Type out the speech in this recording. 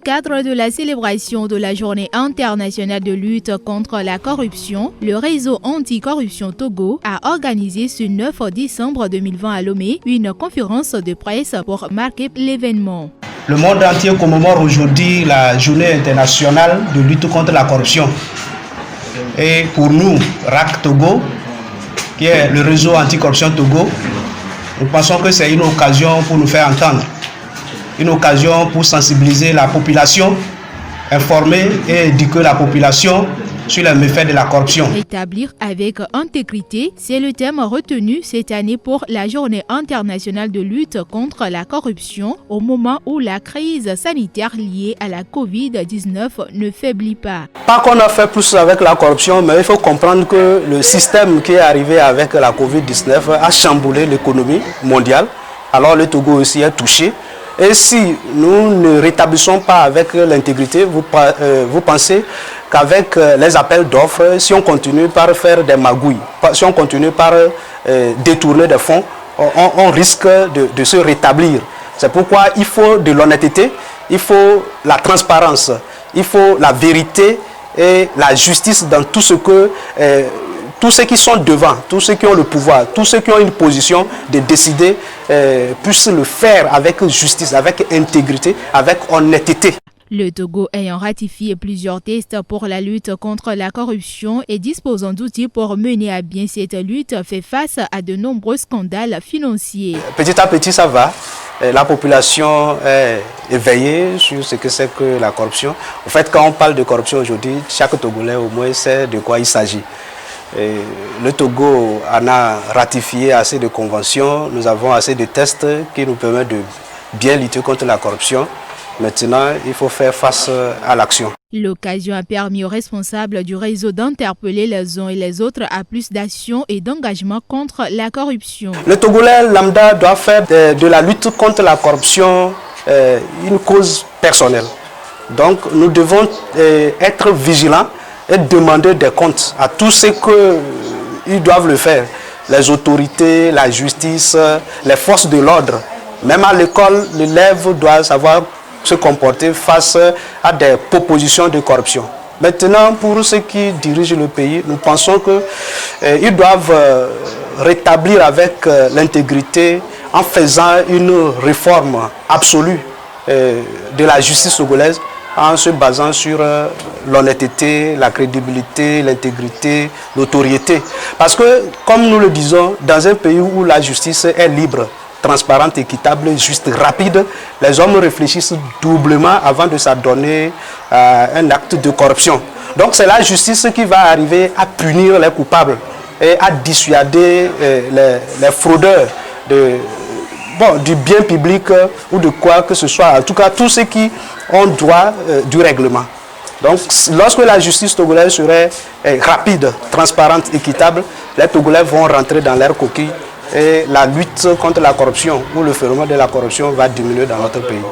cadre de la célébration de la Journée internationale de lutte contre la corruption, le réseau anticorruption Togo a organisé ce 9 décembre 2020 à Lomé une conférence de presse pour marquer l'événement. Le monde entier commémore aujourd'hui la Journée internationale de lutte contre la corruption. Et pour nous, RAC Togo, qui est le réseau anticorruption Togo, nous pensons que c'est une occasion pour nous faire entendre. Une occasion pour sensibiliser la population, informer et éduquer la population sur les méfaits de la corruption. Établir avec intégrité, c'est le thème retenu cette année pour la Journée internationale de lutte contre la corruption au moment où la crise sanitaire liée à la Covid-19 ne faiblit pas. Pas qu'on a fait plus avec la corruption, mais il faut comprendre que le système qui est arrivé avec la Covid-19 a chamboulé l'économie mondiale. Alors le Togo aussi est touché. Et si nous ne rétablissons pas avec l'intégrité, vous pensez qu'avec les appels d'offres, si on continue par faire des magouilles, si on continue par détourner des fonds, on risque de se rétablir. C'est pourquoi il faut de l'honnêteté, il faut la transparence, il faut la vérité et la justice dans tout ce que... tous ceux qui sont devant, tous ceux qui ont le pouvoir, tous ceux qui ont une position de décider puissent le faire avec justice, avec intégrité, avec honnêteté. Le Togo ayant ratifié plusieurs tests pour la lutte contre la corruption et disposant d'outils pour mener à bien cette lutte fait face à de nombreux scandales financiers. Petit à petit, ça va. La population est éveillée sur ce que c'est que la corruption. En fait, quand on parle de corruption aujourd'hui, chaque Togolais au moins sait de quoi il s'agit. Le Togo en a ratifié assez de conventions, nous avons assez de tests qui nous permettent de bien lutter contre la corruption. Maintenant, il faut faire face à l'action. L'occasion a permis aux responsables du réseau d'interpeller les uns et les autres à plus d'action et d'engagement contre la corruption. Le Togolais lambda doit faire de la lutte contre la corruption une cause personnelle. Donc nous devons être vigilants et demander des comptes à tous ceux qu'ils doivent le faire. Les autorités, la justice, les forces de l'ordre. Même à l'école, l'élève doit savoir se comporter face à des propositions de corruption. Maintenant, pour ceux qui dirigent le pays, nous pensons qu'ils doivent rétablir avec l'intégrité en faisant une réforme absolue de la justice togolaise, en se basant sur l'honnêteté, la crédibilité, l'intégrité, l'autorité. Parce que, comme nous le disons, dans un pays où la justice est libre, transparente, équitable, juste, rapide, les hommes réfléchissent doublement avant de s'adonner à un acte de corruption. Donc c'est la justice qui va arriver à punir les coupables et à dissuader les fraudeurs du bien public ou de quoi que ce soit. En tout cas, tous ceux qui ont droit du règlement. Donc, lorsque la justice togolaise serait rapide, transparente, équitable, les Togolais vont rentrer dans leur coquille et la lutte contre la corruption ou le phénomène de la corruption va diminuer dans notre pays.